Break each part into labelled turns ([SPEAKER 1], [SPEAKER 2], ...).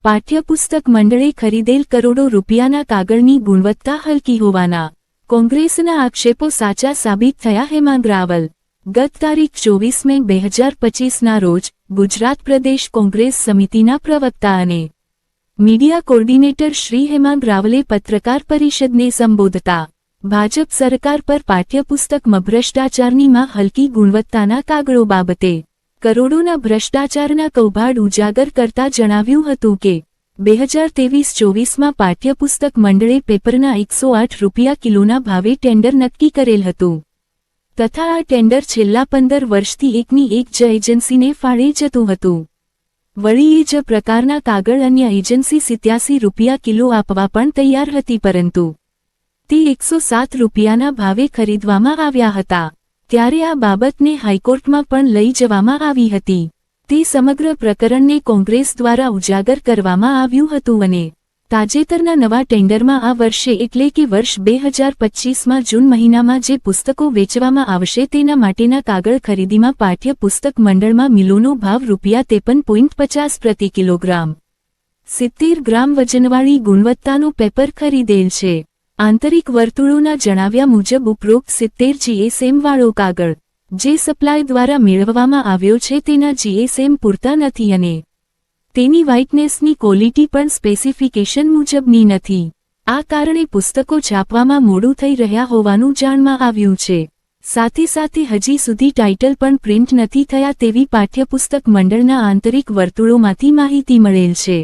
[SPEAKER 1] પાઠ્યપુસ્તક મંડળે ખરીદેલ કરોડો રૂપિયાના કાગળની ગુણવત્તા હલકી હોવાના કોંગ્રેસના આક્ષેપો સાચા સાબિત થયા. હેમાંગ રાવલ ગત તારીખ 24 મે 2025ના રોજ ગુજરાત પ્રદેશ કોંગ્રેસ સમિતિના પ્રવક્તા અને મીડિયા કોર્ડિનેટર શ્રી હેમાંગ રાવલે પત્રકાર પરિષદને સંબોધતા ભાજપ સરકાર પર પાઠ્યપુસ્તકમાં ભ્રષ્ટાચારની હલકી ગુણવત્તાના કાગળો બાબતે કરોડોના ભ્રષ્ટાચારના કૌભાંડ ઉજાગર કરતા જણાવ્યું હતું કે 2023-24માં પાઠ્યપુસ્તક મંડળે પેપરના 108 રૂપિયા કિલોના ભાવે ટેન્ડર નક્કી કરેલ હતું તથા આ ટેન્ડર છેલ્લા 15 વર્ષથી એકની એક જ એજન્સીને ફાળે જતું હતું. વળી એ જ પ્રકારના કાગળ અન્ય એજન્સી 87 રૂપિયા કિલો આપવા પણ તૈયાર હતી, પરંતુ તે 107 રૂપિયાના ભાવે ખરીદવામાં આવ્યા હતા. ત્યારે આ બાબતને હાઈકોર્ટમાં પણ લઈ જવામાં આવી હતી. તે સમગ્ર પ્રકરણને કોંગ્રેસ દ્વારા ઉજાગર કરવામાં આવ્યું હતું અને તાજેતરના નવા ટેન્ડરમાં આ વર્ષે એટલે કે વર્ષ 2025માં જૂન મહિનામાં જે પુસ્તકો વેચવામાં આવશે તેના માટેના કાગળ ખરીદીમાં પાઠ્યપુસ્તક મંડળમાં મિલોનો ભાવ ₹53.50 પ્રતિ કિલોગ્રામ 70 ગ્રામ વજનવાળી ગુણવત્તાનું પેપર ખરીદેલ છે. આંતરિક વર્તુળોના જણાવ્યા મુજબ ઉપરોક્ત 70 GSM વાળો કાગળ જે સપ્લાય દ્વારા મેળવવામાં આવ્યો છે તેના GSM પૂરતા નથી અને તેની વ્હાઇટનેસની ક્વોલિટી પણ સ્પેસિફિકેશન મુજબની નથી. આ કારણે પુસ્તકો છાપવામાં મોડું થઈ રહ્યા હોવાનું જાણમાં આવ્યું છે. સાથે સાથે હજી સુધી ટાઇટલ પણ પ્રિન્ટ નથી થયા તેવી પાઠ્યપુસ્તક મંડળના આંતરિક વર્તુળોમાંથી માહિતી મળેલ છે.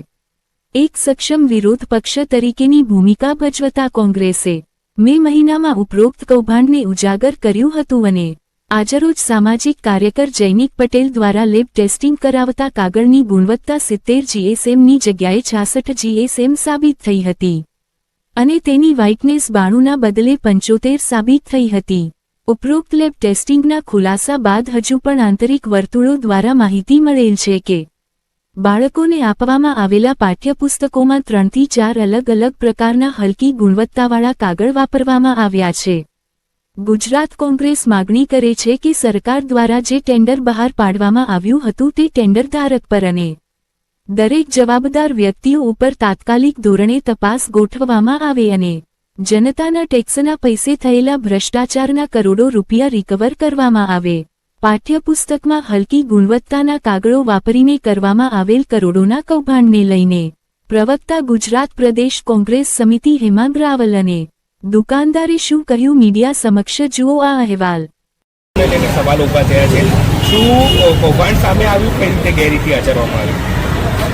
[SPEAKER 1] એક સક્ષમ વિરોધ પક્ષ તરીકેની ભૂમિકા ભજવતા કોંગ્રેસે મે મહિનામાં ઉપરોક્ત કૌભાંડને ઉજાગર કર્યું હતું અને આજરોજ સામાજિક કાર્યકર જૈનિક પટેલ દ્વારા લેબ ટેસ્ટિંગ કરાવતા કાગળની ગુણવત્તા 70 GSMની જગ્યાએ 66 GSM સાબિત થઈ હતી અને તેની વ્હાઇટનેસ 92ના બદલે 75 સાબિત થઈ હતી. ઉપરોક્ત લેબ ટેસ્ટિંગના ખુલાસા બાદ હજુ પણ આંતરિક વર્તુળો દ્વારા માહિતી મળેલ છે કે બાળકોને આપવામાં આવેલા પાઠ્યપુસ્તકોમાં 3 થી 4 અલગ અલગ પ્રકારના હલકી ગુણવત્તાવાળા કાગળ વાપરવામાં આવ્યા છે. ગુજરાત કોંગ્રેસ માગણી કરે છે કે સરકાર દ્વારા જે ટેન્ડર બહાર પાડવામાં આવ્યું હતું તે ટેન્ડર ધારક પર અને દરેક જવાબદાર વ્યક્તિઓ ઉપર તાત્કાલિક ધોરણે તપાસ ગોઠવવામાં આવે અને જનતાના ટેક્સના પૈસે થયેલા ભ્રષ્ટાચારના કરોડો રૂપિયા રિકવર કરવામાં આવે. પાઠ્યપુસ્તકમાં હલકી ગુણવત્તાના કાગળો વાપરીને કરવામાં આવેલ કરોડોના કૌભાંડને લઈને પ્રવક્તા ગુજરાત પ્રદેશ કોંગ્રેસ સમિતિ હેમાંગ રાવલ અને દુકાનદારે શું કહ્યું મીડિયા સમક્ષ જુઓ આ અહેવાલ.
[SPEAKER 2] સવાલ ઉભા થયા છે. શું કૌભાંડ સામે આવ્યું, કઈ રીતે ગેરરીતિ આચરવામાં આવી?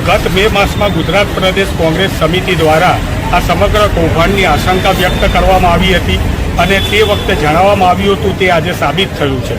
[SPEAKER 3] ગત 2 માસમાં ગુજરાત પ્રદેશ કોંગ્રેસ સમિતિ દ્વારા આ સમગ્ર કૌભાંડની આશંકા વ્યક્ત કરવામાં આવી હતી અને તે વખતે જણાવવામાં આવ્યું હતું તે આજે સાબિત થયું છે.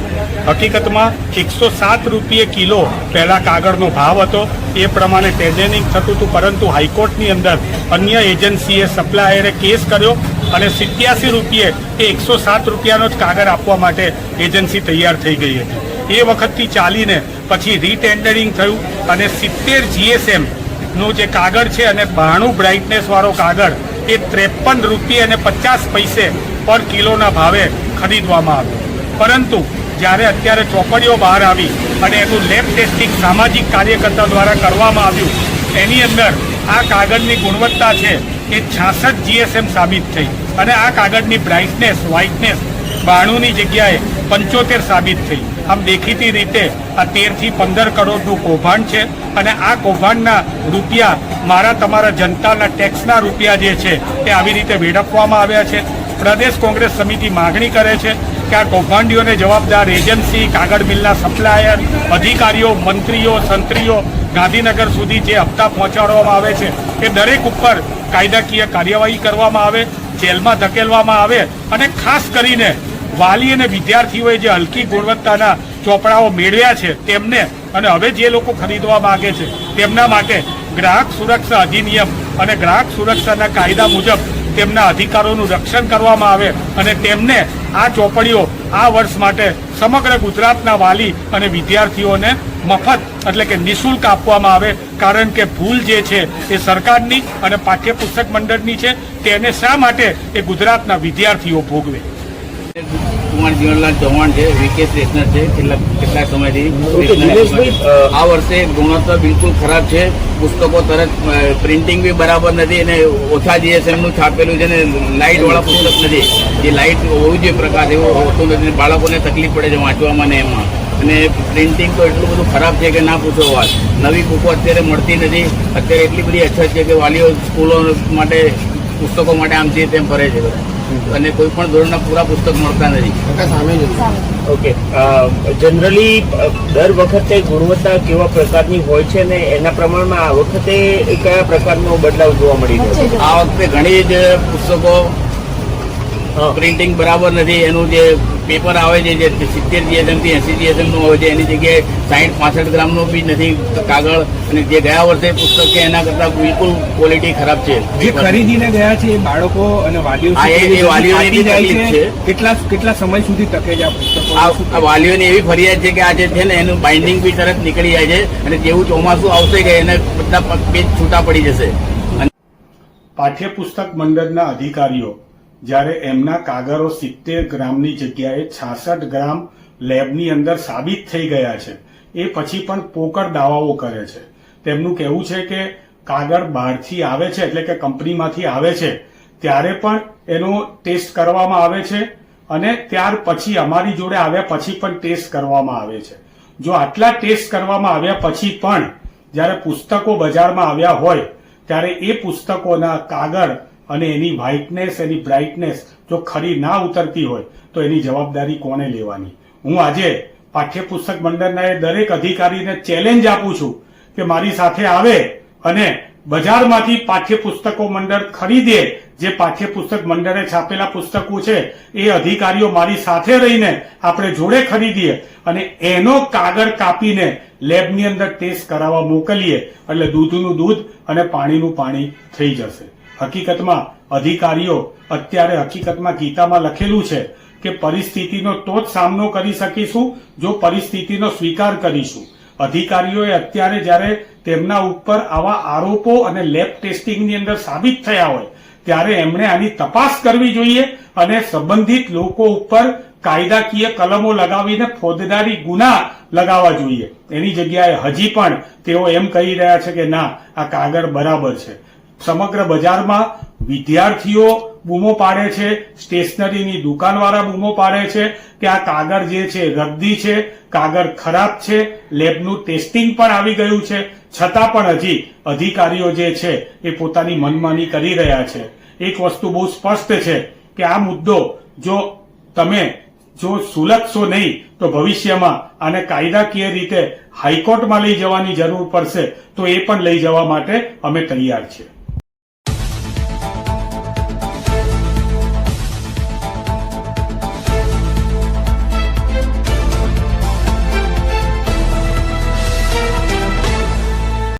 [SPEAKER 3] હકીકતમાં 107 રૂપિયે કિલો પહેલાં કાગળનો ભાવ હતો, એ પ્રમાણે ટેન્ડરિંગ થતું હતું, પરંતુ હાઈકોર્ટની અંદર અન્ય એજન્સીએ સપ્લાયરે કેસ કર્યો અને 87 રૂપિયે એ 107 રૂપિયાનો જ કાગળ આપવા માટે એજન્સી તૈયાર થઈ ગઈ હતી. એ વખતથી ચાલીને પછી રીટેન્ડરિંગ થયું અને 70 GSMનું જે કાગળ છે અને 92 બ્રાઇટનેસવાળો કાગળ એ 53 રૂપિયા અને 50 પૈસે પર કિલોના ભાવે ખરીદવામાં આવ્યો. પરંતુ જ્યારે અત્યારે ચોપડીઓ બહાર આવી અને એનું લેબ ટેસ્ટિંગ સામાજિક કાર્યકર્તા દ્વારા કરવામાં આવ્યું, એની અંદર આ કાગળની ગુણવત્તા છે એ 66 GSM સાબિત થઈ અને આ કાગળની બ્રાઇટનેસ વ્હાઇટનેસ 92ની જગ્યાએ 75 સાબિત થઈ. આમ દેખીતી રીતે આ 13 થી 15 કરોડનું કૌભાંડ છે અને આ કૌભાંડના રૂપિયા મારા તમારા જનતાના ટેક્સના રૂપિયા જે છે એ આવી રીતે વેડફવામાં આવ્યા છે. પ્રદેશ કોંગ્રેસ સમિતિ માગણી કરે છે કે આ કૌભાંડીઓને જવાબદાર એજન્સી, કાગળ મિલના સપ્લાયર, અધિકારીઓ, મંત્રીઓ, સંત્રીઓ ગાંધીનગર સુધી જે હપ્તા પહોંચાડવામાં આવે છે એ દરેક ઉપર કાયદાકીય કાર્યવાહી કરવામાં આવે, જેલમાં ધકેલવામાં આવે અને ખાસ કરીને વાલી અને વિદ્યાર્થીઓએ જે હલકી ગુણવત્તાના ચોપડાઓ મેળવ્યા છે તેમને અને હવે જે લોકો ખરીદવા માગે છે તેમના માટે ગ્રાહક સુરક્ષા અધિનિયમ અને ગ્રાહક સુરક્ષાના કાયદા મુજબ તેમના અધિકારોનું રક્ષણ કરવામાં આવે અને તેમને આ ચોપડીઓ આ વર્ષ માટે સમગ્ર ગુજરાતના વાલી અને વિદ્યાર્થીઓને મફત એટલે કે નિઃશુલ્ક આપવામાં આવે. કારણ કે ભૂલ જે છે એ સરકારની અને પાઠ્યપુસ્તક મંડળની છે, તેને શા માટે એ ગુજરાતના વિદ્યાર્થીઓ ભોગવે?
[SPEAKER 4] કુમાર જીવનલાલ ચૌહાણ છે, વીકે સ્ટેશનર છે, કેટલાક સમયથી આ વર્ષે ગુણવત્તા બિલકુલ ખરાબ છે. પુસ્તકો તરત પ્રિન્ટિંગ બી બરાબર નથી અને ઓછા જીએસએમ નું છાપેલું છે ને લાઇટ વાળા પુસ્તક નથી. જે લાઇટ હોવું જોઈએ પ્રકાશ એવો હોતો નથી. બાળકોને તકલીફ પડે છે વાંચવામાં ને એમાં. અને પ્રિન્ટિંગ તો એટલું બધું ખરાબ છે કે ના પૂછો વાત. નવી બુકો અત્યારે મળતી નથી. અત્યારે એટલી બધી અછત છે કે વાલીઓ સ્કૂલો માટે પુસ્તકો માટે આમ છે તેમ ફરે છે અને કોઈ પણ ધોરણના પૂરા પુસ્તક મળતા નથી.
[SPEAKER 5] ઓકે, જનરલી દર વખતે ગુણવત્તા કેવા પ્રકારની હોય છે ને એના પ્રમાણમાં આ વખતે કયા પ્રકારનો બદલાવ જોવા મળી રહ્યો છે?
[SPEAKER 4] આ વખતે ઘણી જ પુસ્તકો પ્રિન્ટિંગ બરાબર નથી. એનું જે પેપર આવે છે જે 70 GSM થી 80 GSM નું હોય છે એની જગ્યાએ 60-65 ગ્રામનું બી નથી કાગળ. અને જે ગયા વર્ષે પુસ્તક છે એના કરતા બિલકુલ ક્વોલિટી ખરાબ છે.
[SPEAKER 2] જે ખરીદીને ગયા છે એ બાળકો અને વાલીઓ
[SPEAKER 4] વાલીઓની બી તકલીફ છે.
[SPEAKER 2] કેટલા સમય સુધી ટકે છે આ પુસ્તકો?
[SPEAKER 4] આ વાલીઓની એવી ફરિયાદ છે કે આ જે છે ને એનું બાઇન્ડિંગ બી તરત નીકળી જાય છે અને જેવું ચોમાસું આવશે કે એને બધા પેજ છૂટા પડી જશે.
[SPEAKER 3] પાઠ્યપુસ્તક મંડળના અધિકારીઓ જ્યારે એમના કાગળો 70 ગ્રામની જગ્યાએ 66 ગ્રામ લેબની અંદર સાબિત થઈ ગયા છે, એ પછી પણ પોકળ દાવાઓ કરે છે. તેમનું કહેવું છે કે કાગળ બહારથી આવે છે એટલે કે કંપનીમાંથી આવે છે ત્યારે પણ એનો ટેસ્ટ કરવામાં આવે છે અને ત્યાર પછી અમારી જોડે આવ્યા પછી પણ ટેસ્ટ કરવામાં આવે છે. જો આટલા ટેસ્ટ કરવામાં આવ્યા પછી પણ જ્યારે પુસ્તકો બજારમાં આવ્યા હોય ત્યારે એ પુસ્તકોના કાગળ અને એની વ્હાઇટનેસ, એની બ્રાઇટનેસ જો ખરી ના ઉતરતી હોય તો એની જવાબદારી કોને લેવાની? હું આજે પાઠ્યપુસ્તક મંડળના એ દરેક અધિકારીને ચેલેન્જ આપું છું કે મારી સાથે આવે અને બજારમાંથી પાઠ્યપુસ્તકો મંડળ ખરીદે. જે પાઠ્યપુસ્તક મંડળે છાપેલા પુસ્તકો છે એ અધિકારીઓ મારી સાથે રહીને આપણે જોડે ખરીદીએ અને એનો કાગળ કાપીને લેબની અંદર ટેસ્ટ કરાવવા મોકલીએ એટલે દૂધનું દૂધ અને પાણીનું પાણી થઈ જશે. હકીકતમાં અધિકારીઓ અત્યારે હકીકતમાં ગીતામાં લખેલું છે કે પરિસ્થિતિનો તો જ સામનો કરી શકીશું જો પરિસ્થિતિનો સ્વીકાર કરીશું. અધિકારીઓએ અત્યારે જ્યારે તેમના ઉપર આવા આરોપો અને લેબ ટેસ્ટિંગની અંદર સાબિત થયા હોય ત્યારે એમણે આની તપાસ કરવી જોઈએ અને સંબંધિત લોકો ઉપર કાયદાકીય કલમો લગાવીને ફોજદારી ગુના લગાવવા જોઈએ. એની જગ્યાએ હજી પણ તેઓ એમ કહી રહ્યા છે કે ના, આ કાગળ બરાબર છે. સમગ્ર બજારમાં વિદ્યાર્થીઓ બૂમો પાડે છે, સ્ટેશનરીની દુકાનવાળા બૂમો પાડે છે કે આ કાગળ જે છે રદ્દી છે, કાગળ ખરાબ છે, લેબનું ટેસ્ટિંગ પણ આવી ગયું છે, છતાં પણ હજી અધિકારીઓ જે છે એ પોતાની મનમાની કરી રહ્યા છે. એક વસ્તુ બહુ સ્પષ્ટ છે કે આ મુદ્દો જો તમે સુલક્ષશો નહીં તો ભવિષ્યમાં આને કાયદાકીય રીતે હાઈકોર્ટમાં લઈ જવાની જરૂર પડશે. તો એ પણ લઈ જવા માટે અમે તૈયાર છીએ.